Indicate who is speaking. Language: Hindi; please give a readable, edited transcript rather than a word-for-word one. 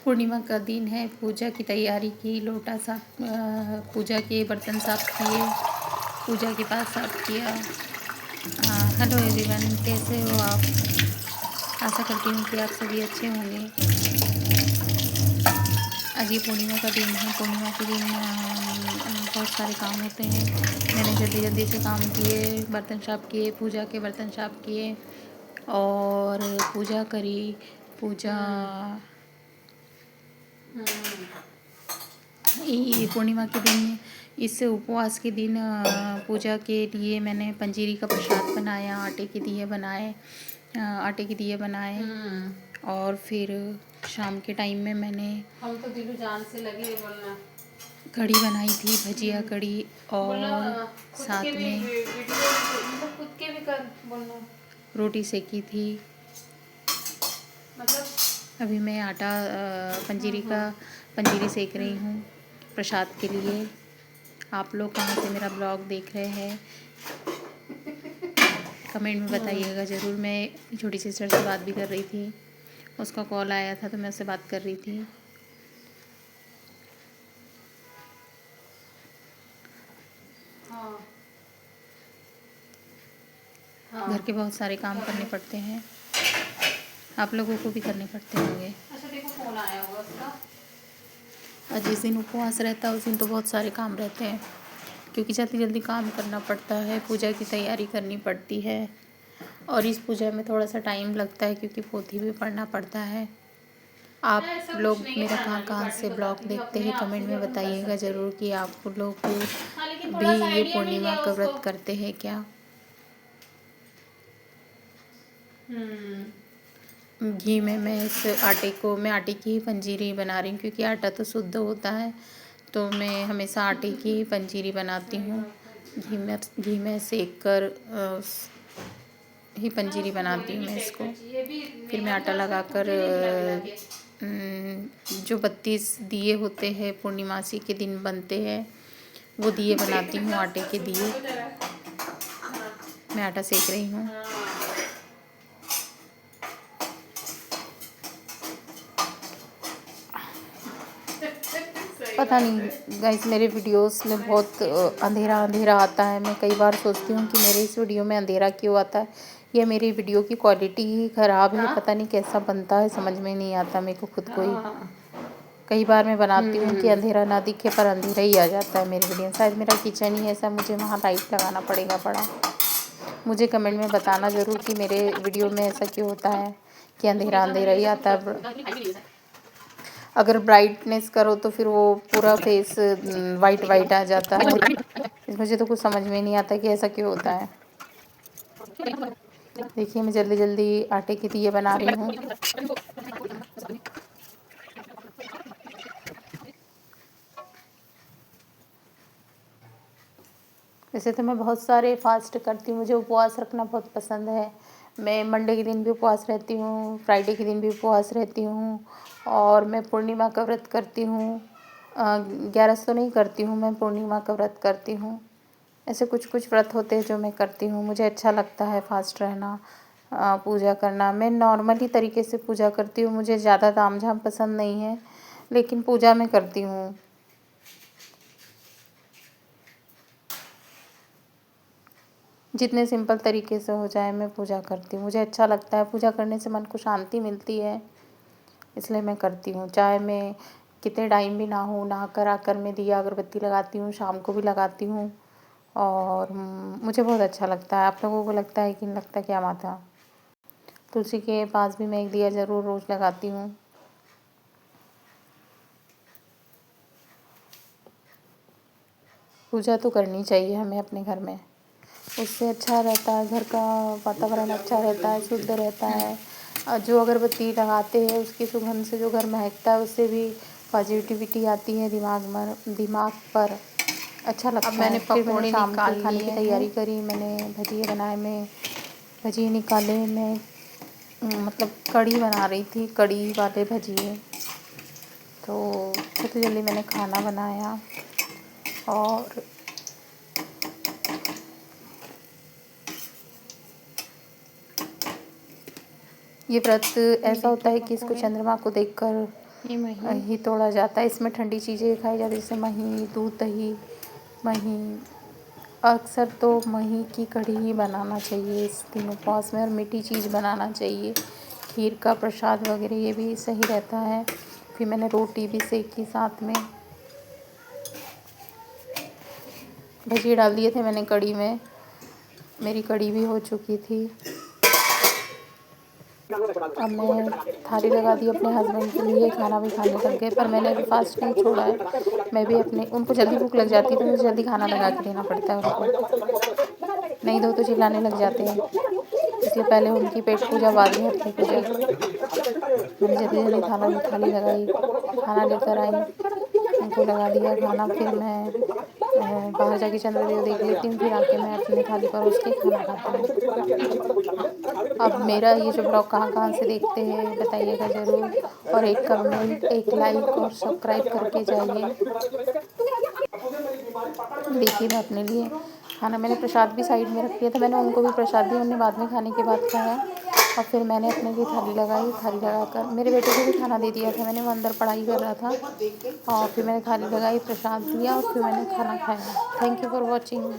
Speaker 1: पूर्णिमा का दिन है, पूजा की तैयारी की, लोटा साफ, पूजा के बर्तन साफ किए, पूजा के पास साफ किया। हेलो एवरीवन, कैसे हो आप? आशा करती हूँ कि आप सभी अच्छे होंगे। आज ये पूर्णिमा का दिन है। पूर्णिमा के दिन बहुत सारे काम होते हैं। मैंने जल्दी जल्दी से काम किए, बर्तन साफ किए, पूजा के बर्तन साफ किए और पूजा करी। पूजा ये पूर्णिमा के दिन, इस उपवास के दिन पूजा के लिए मैंने पंजीरी का प्रसाद बनाया, आटे के दिए बनाए, और फिर शाम के टाइम में मैंने
Speaker 2: हम तो दिलू जान से लगे बोलना
Speaker 1: कढ़ी बनाई थी, भजिया कढ़ी, और साथ में
Speaker 2: खुद के भी कर बोलना
Speaker 1: रोटी सेकी थी।
Speaker 2: मतलब
Speaker 1: अभी मैं आटा पंजीरी सेक रही हूँ प्रसाद के लिए। आप लोग कहाँ से मेरा ब्लॉग देख रहे हैं कमेंट में बताइएगा ज़रूर। मैं अपनी छोटी सिस्टर से बात भी कर रही थी, उसका कॉल आया था तो मैं उससे बात कर रही थी। घर के बहुत सारे काम करने पड़ते हैं, आप लोगों को भी करने पड़ते होंगे।
Speaker 2: अच्छा देखो फोन आया हुआ उसका।
Speaker 1: जिस दिन उपवास रहता है उस दिन तो बहुत सारे काम रहते हैं, क्योंकि जल्दी जल्दी काम करना पड़ता है, पूजा की तैयारी करनी पड़ती है। और इस पूजा में थोड़ा सा टाइम लगता है क्योंकि पोथी भी पढ़ना पड़ता है। आप लोग मेरा कहाँ कहाँ से ब्लॉग देखते हैं कमेंट में बताइएगा ज़रूर कि आप लोग भी ये पूर्णिमा का व्रत करते हैं क्या। घी में मैं इस आटे की ही पंजीरी बना रही हूँ, क्योंकि आटा तो शुद्ध होता है, तो मैं हमेशा आटे की ही पंजीरी बनाती हूँ। घी में सेक कर ही पंजीरी बनाती हूँ मैं इसको। फिर मैं आटा लगाकर जो 32 दिए होते हैं पूर्णिमासी के दिन बनते हैं, वो दिए बनाती हूँ, आटे के दिए। मैं आटा सेक रही हूँ। पता नहीं गाइस, मेरे वीडियोस में बहुत अंधेरा अंधेरा आता है। मैं कई बार सोचती हूँ कि मेरे इस वीडियो में अंधेरा क्यों आता है, या मेरी वीडियो की क्वालिटी ही ख़राब है। पता नहीं कैसा बनता है, समझ में नहीं आता मेरे को खुद को ही। कई बार मैं बनाती हूँ कि अंधेरा ना दिखे, पर अंधेरा ही आ जाता है मेरी वीडियो में। शायद मेरा किचन ही ऐसा, मुझे वहाँ लाइट लगाना पड़ेगा बड़ा। मुझे कमेंट में बताना ज़रूर कि मेरे वीडियो में ऐसा क्यों होता है कि अंधेरा अंधेरा ही आता है। अगर ब्राइटनेस करो तो फिर वो पूरा फेस वाइट वाइट आ जाता है। मुझे तो कुछ समझ में नहीं आता कि ऐसा क्यों होता है। देखिए मैं जल्दी जल्दी आटे की दिए बना रही हूँ। वैसे तो मैं बहुत सारे फास्ट करती हूँ, मुझे उपवास रखना बहुत पसंद है। मैं मंडे के दिन भी उपवास रहती हूँ, फ्राइडे के दिन भी उपवास रहती हूँ, और मैं पूर्णिमा का व्रत करती हूँ। 11 तो नहीं करती हूँ, मैं पूर्णिमा का व्रत करती हूँ। ऐसे कुछ कुछ व्रत होते हैं जो मैं करती हूँ। मुझे अच्छा लगता है फास्ट रहना, पूजा करना। मैं नॉर्मली तरीके से पूजा करती हूँ, मुझे ज़्यादा ताम झाम पसंद नहीं है, लेकिन पूजा मैं करती हूँ। जितने सिंपल तरीके से हो जाए मैं पूजा करती हूँ। मुझे अच्छा लगता है, पूजा करने से मन को शांति मिलती है, इसलिए मैं करती हूँ। चाहे मैं कितने टाइम भी ना हो, नहाकर आकर मैं दिया अगरबत्ती लगाती हूँ, शाम को भी लगाती हूँ, और मुझे बहुत अच्छा लगता है। आप लोगों को लगता है कि नहीं लगता क्या माता? तुलसी के पास भी मैं एक दिया ज़रूर रोज़ लगाती हूँ। पूजा तो करनी चाहिए हमें अपने घर में, उससे अच्छा रहता है, घर का वातावरण अच्छा रहता है, शुद्ध रहता है। और जो अगरबत्ती लगाते हैं उसकी सुगंध से जो घर महकता है, उससे भी पॉजिटिविटी आती है दिमाग पर, अच्छा लगता है। मैंने फिर मैंने शाम के खाने की तैयारी करी, मैंने भजिए बनाए, मैं भजिए निकाले, मैं मतलब कढ़ी बना रही थी, कढ़ी वाले भजिए। तो जल्दी जल्दी मैंने खाना बनाया। और ये व्रत ऐसा होता है कि इसको चंद्रमा को देखकर ही तोड़ा जाता है। इसमें ठंडी चीज़ें खाई जाती है, जैसे मही, दूध, दही, मही। अक्सर तो मही की कढ़ी ही बनाना चाहिए इस दिन उपवास में, और मीठी चीज़ बनाना चाहिए, खीर का प्रसाद वगैरह, ये भी सही रहता है। फिर मैंने रोटी भी सेकी साथ में, भजिए डाल दिए थे मैंने कढ़ी में। मेरी कढ़ी भी हो चुकी थी। अब मैं थाली लगा दी अपने हस्बैंड के लिए, खाना भी खाने लग गए, पर मैंने अभी फास्ट नहीं छोड़ा है। मैं भी अपने, उनको जल्दी भूख लग जाती है तो मुझे जल्दी खाना लगा के देना पड़ता है उनको, नहीं दो तो चिल्लाने लग जाते हैं। इसलिए पहले उनकी पेट पूजा, बाद में अपनी पूजा। मैंने जल्दी जल्दी थाली लगाई, खाना लेकर आई, उनको लगा दिया खाना। फिर मैं बाहर जाके चंद्रदेव देख लेती हूँ, फिर आके मैं अपनी थाली परोस के खाना खाता हूँ। अब मेरा ये जो ब्लॉग कहाँ कहाँ से देखते हैं बताइएगा ज़रूर, और एक कमेंट, एक लाइक और सब्सक्राइब करके जाइए। देखिए मैं अपने लिए खाना, मैंने प्रसाद भी साइड में रख दिया था, मैंने उनको भी प्रसाद दिया, उन्होंने बाद में खाने के बाद खाया। और फिर मैंने अपने लिए थाली लगाई, थाली लगाकर मेरे बेटे को भी खाना दे दिया था मैंने, वो अंदर पढ़ाई कर रहा था। और फिर मैंने थाली लगाई, प्रसाद दिया, और फिर मैंने खाना खाया। Thank you for watching.